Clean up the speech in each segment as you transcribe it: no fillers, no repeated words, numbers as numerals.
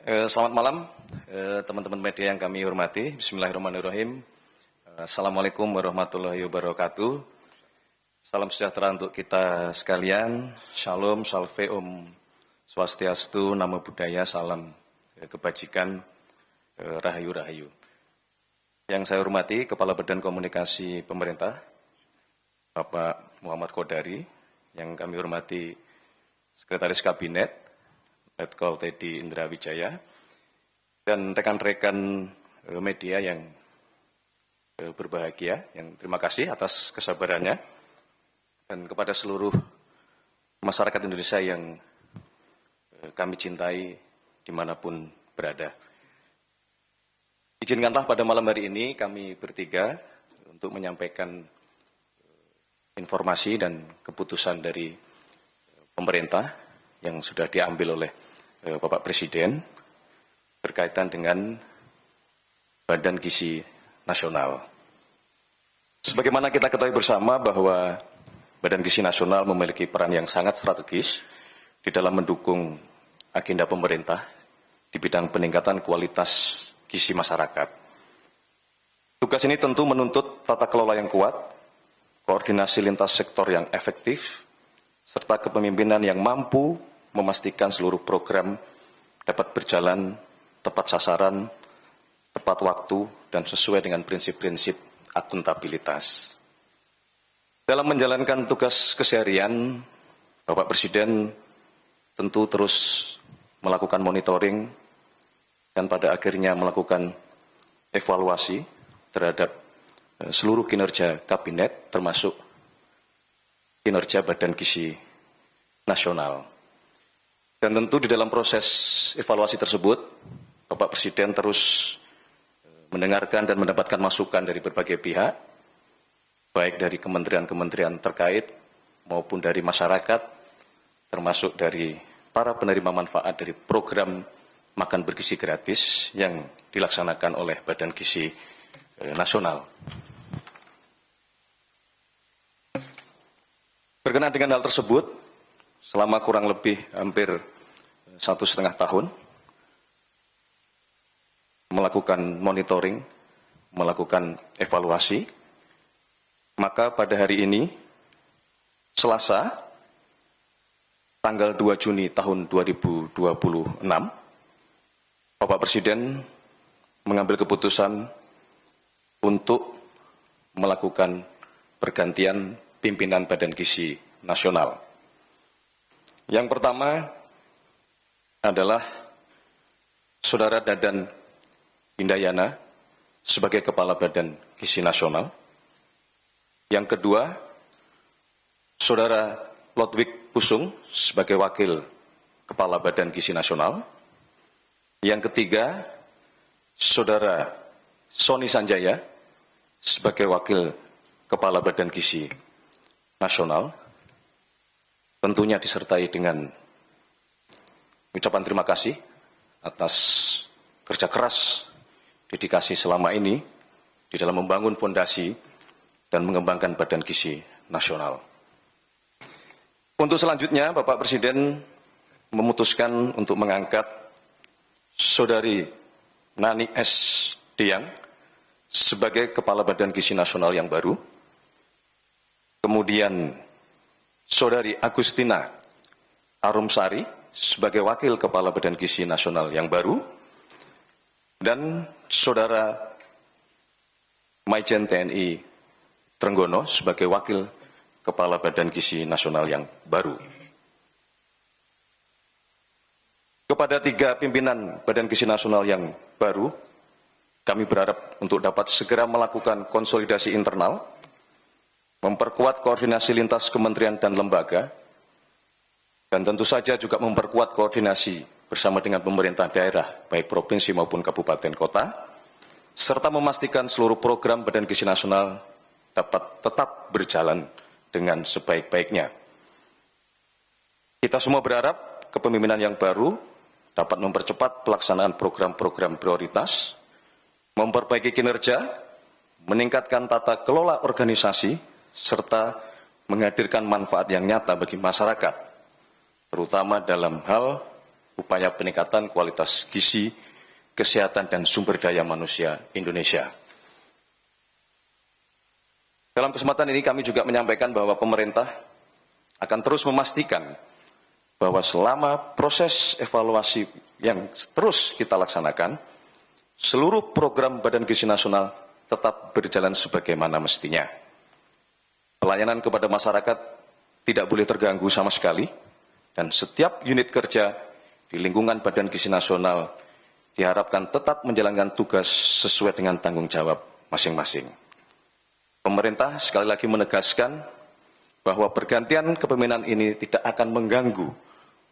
Selamat malam, teman-teman media yang kami hormati. Bismillahirrahmanirrahim. Assalamualaikum warahmatullahi wabarakatuh. Salam sejahtera untuk kita sekalian. Shalom, salve, om swastiastu, namo buddhaya, salam kebajikan, rahayu-rahayu. Yang saya hormati, Kepala Badan Komunikasi Pemerintah, Bapak Muhammad Kodari. Yang kami hormati, Sekretaris Kabinet, Letkol Teddy Indra Wijaya, dan rekan-rekan media yang berbahagia, yang terima kasih atas kesabarannya, dan kepada seluruh masyarakat Indonesia yang kami cintai dimanapun berada. Izinkanlah pada malam hari ini kami bertiga untuk menyampaikan informasi dan keputusan dari pemerintah yang sudah diambil oleh Bapak Presiden berkaitan dengan Badan Gizi Nasional. Sebagaimana kita ketahui bersama bahwa Badan Gizi Nasional memiliki peran yang sangat strategis di dalam mendukung agenda pemerintah di bidang peningkatan kualitas gizi masyarakat. Tugas ini tentu menuntut tata kelola yang kuat, koordinasi lintas sektor yang efektif, serta kepemimpinan yang mampu memastikan seluruh program dapat berjalan tepat sasaran, tepat waktu, dan sesuai dengan prinsip-prinsip akuntabilitas. Dalam menjalankan tugas keseharian, Bapak Presiden tentu terus melakukan monitoring dan pada akhirnya melakukan evaluasi terhadap seluruh kinerja kabinet, termasuk kinerja Badan Gizi Nasional. Dan tentu di dalam proses evaluasi tersebut, Bapak Presiden terus mendengarkan dan mendapatkan masukan dari berbagai pihak, baik dari kementerian-kementerian terkait maupun dari masyarakat, termasuk dari para penerima manfaat dari program makan bergizi gratis yang dilaksanakan oleh Badan Gizi Nasional. Berkenaan dengan hal tersebut, selama kurang lebih hampir 1,5 tahun, melakukan monitoring, melakukan evaluasi, maka pada hari ini, Selasa, tanggal 2 Juni tahun 2026, Bapak Presiden mengambil keputusan untuk melakukan pergantian pimpinan Badan Gizi Nasional. Yang pertama adalah Saudara Dadan Hindayana sebagai Kepala Badan Gizi Nasional. Yang kedua, Saudara Lodwig Pusung sebagai Wakil Kepala Badan Gizi Nasional. Yang ketiga, Saudara Sony Sanjaya sebagai Wakil Kepala Badan Gizi Nasional, tentunya disertai dengan ucapan terima kasih atas kerja keras, dedikasi selama ini di dalam membangun fondasi dan mengembangkan Badan Gizi Nasional. Untuk selanjutnya, Bapak Presiden memutuskan untuk mengangkat Saudari Nani S. Diang sebagai Kepala Badan Gizi Nasional yang baru. Kemudian Saudari Agustina Arumsari sebagai Wakil Kepala Badan Gizi Nasional yang baru, dan Saudara Maijen TNI Trenggono sebagai Wakil Kepala Badan Gizi Nasional yang baru. Kepada 3 pimpinan Badan Gizi Nasional yang baru, kami berharap untuk dapat segera melakukan konsolidasi internal, memperkuat koordinasi lintas kementerian dan lembaga, dan tentu saja juga memperkuat koordinasi bersama dengan pemerintah daerah, baik provinsi maupun kabupaten kota, serta memastikan seluruh program Badan Gizi Nasional dapat tetap berjalan dengan sebaik-baiknya. Kita semua berharap kepemimpinan yang baru dapat mempercepat pelaksanaan program-program prioritas, memperbaiki kinerja, meningkatkan tata kelola organisasi, serta menghadirkan manfaat yang nyata bagi masyarakat, terutama dalam hal upaya peningkatan kualitas gizi, kesehatan, dan sumber daya manusia Indonesia. Dalam kesempatan ini kami juga menyampaikan bahwa pemerintah akan terus memastikan bahwa selama proses evaluasi yang terus kita laksanakan, seluruh program Badan Gizi Nasional tetap berjalan sebagaimana mestinya. Pelayanan kepada masyarakat tidak boleh terganggu sama sekali, dan setiap unit kerja di lingkungan Badan Gizi Nasional diharapkan tetap menjalankan tugas sesuai dengan tanggung jawab masing-masing. Pemerintah sekali lagi menegaskan bahwa pergantian kepemimpinan ini tidak akan mengganggu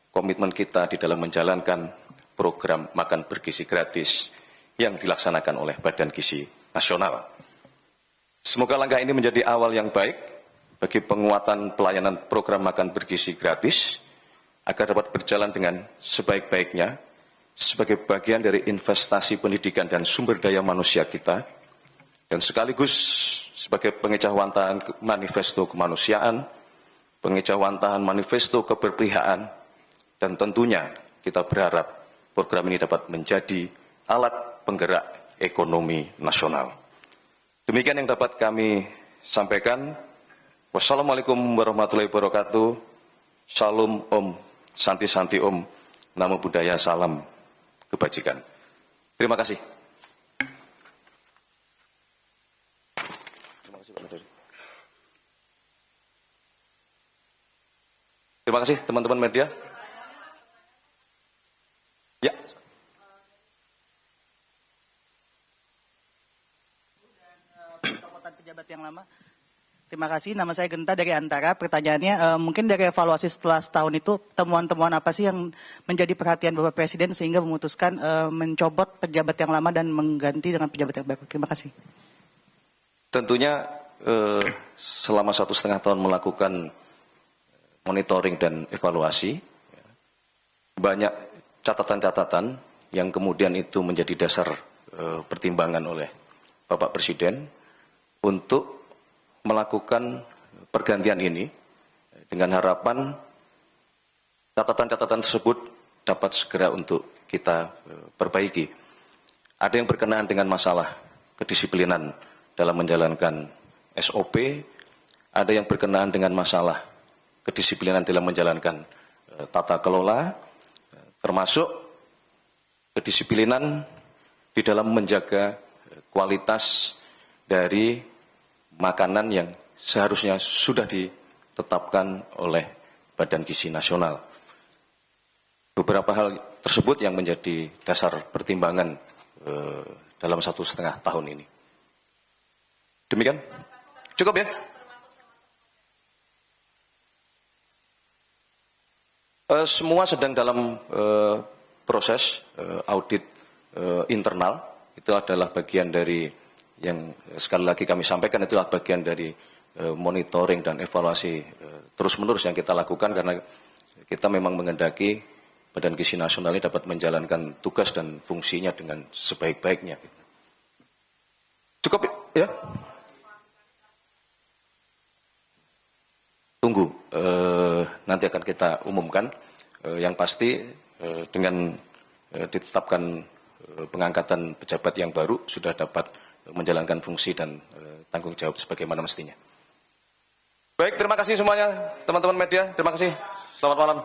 komitmen kita di dalam menjalankan program makan bergizi gratis yang dilaksanakan oleh Badan Gizi Nasional. Semoga langkah ini menjadi awal yang baik bagi penguatan pelayanan program makan bergizi gratis agar dapat berjalan dengan sebaik-baiknya sebagai bagian dari investasi pendidikan dan sumber daya manusia kita, dan sekaligus sebagai pengejauhantahan manifesto kemanusiaan, pengejauhantahan manifesto keberpihakan, dan tentunya kita berharap program ini dapat menjadi alat penggerak ekonomi nasional. Demikian yang dapat kami sampaikan. Wassalamualaikum warahmatullahi wabarakatuh. Salam Om, Santi Santi Om, Namo Buddhaya, salam kebajikan. Terima kasih. Terima kasih teman-teman media. Ya. Pejabat yang lama. Terima kasih, nama saya Genta dari Antara. Pertanyaannya, mungkin dari evaluasi setelah setahun itu, temuan-temuan apa sih yang menjadi perhatian Bapak Presiden sehingga memutuskan mencopot pejabat yang lama dan mengganti dengan pejabat yang baru? Terima kasih. Tentunya selama 1,5 tahun melakukan monitoring dan evaluasi, banyak catatan-catatan yang kemudian itu menjadi dasar pertimbangan oleh Bapak Presiden untuk melakukan pergantian ini dengan harapan catatan-catatan tersebut dapat segera untuk kita perbaiki. Ada yang berkenaan dengan masalah kedisiplinan dalam menjalankan SOP, ada yang berkenaan dengan masalah kedisiplinan dalam menjalankan tata kelola, termasuk kedisiplinan di dalam menjaga kualitas dari makanan yang seharusnya sudah ditetapkan oleh Badan Gizi Nasional. Beberapa hal tersebut yang menjadi dasar pertimbangan dalam 1,5 tahun ini. Demikian? Cukup ya? Semua sedang dalam proses audit internal. Itu adalah bagian dari yang sekali lagi kami sampaikan, itulah bagian dari monitoring dan evaluasi terus-menerus yang kita lakukan, karena kita memang menghendaki Badan Gizi Nasional ini dapat menjalankan tugas dan fungsinya dengan sebaik-baiknya. Cukup ya? Tunggu, nanti akan kita umumkan. Yang pasti dengan ditetapkan pengangkatan pejabat yang baru sudah dapat menjalankan fungsi dan tanggung jawab sebagaimana mestinya. Baik, terima kasih semuanya teman-teman media. Terima kasih. Selamat malam.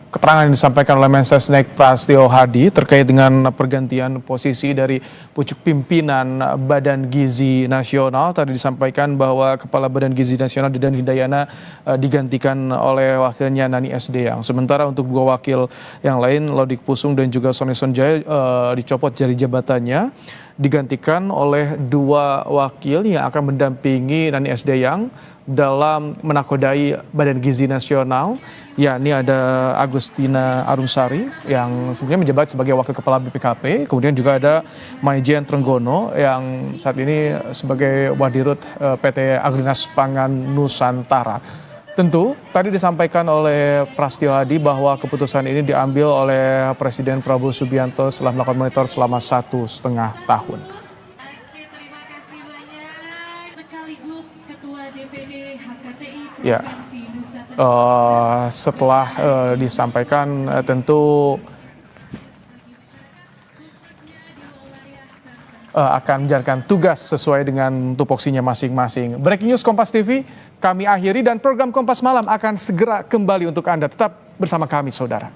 Keterangan yang disampaikan oleh Mensesnek Prasetyo Hadi terkait dengan pergantian posisi dari pucuk pimpinan Badan Gizi Nasional. Tadi disampaikan bahwa Kepala Badan Gizi Nasional Didan Hidayana digantikan oleh wakilnya Nani Sdeyang. Sementara untuk dua wakil yang lain, Laudik Pusung dan juga Sony Sonjaya dicopot dari jabatannya, digantikan oleh dua wakil yang akan mendampingi Nani Sdeyang dalam menakodai Badan Gizi Nasional, yakni ada Agustina Arumsari yang sebenarnya menjabat sebagai Wakil Kepala BPKP, kemudian juga ada Maijen Trenggono yang saat ini sebagai Wadirut PT Agrinas Pangan Nusantara. Tentu tadi disampaikan oleh Prasetyo Hadi bahwa keputusan ini diambil oleh Presiden Prabowo Subianto setelah melakukan monitor selama 1,5 tahun. Terima kasih banyak sekaligus. Ketua DPD HKTI Ya. Provinsi Nusa Tenggara. Setelah disampaikan tentu akan menjalankan tugas sesuai dengan tupoksinya masing-masing. Breaking News Kompas TV, kami akhiri dan program Kompas Malam akan segera kembali untuk Anda. Tetap bersama kami, saudara.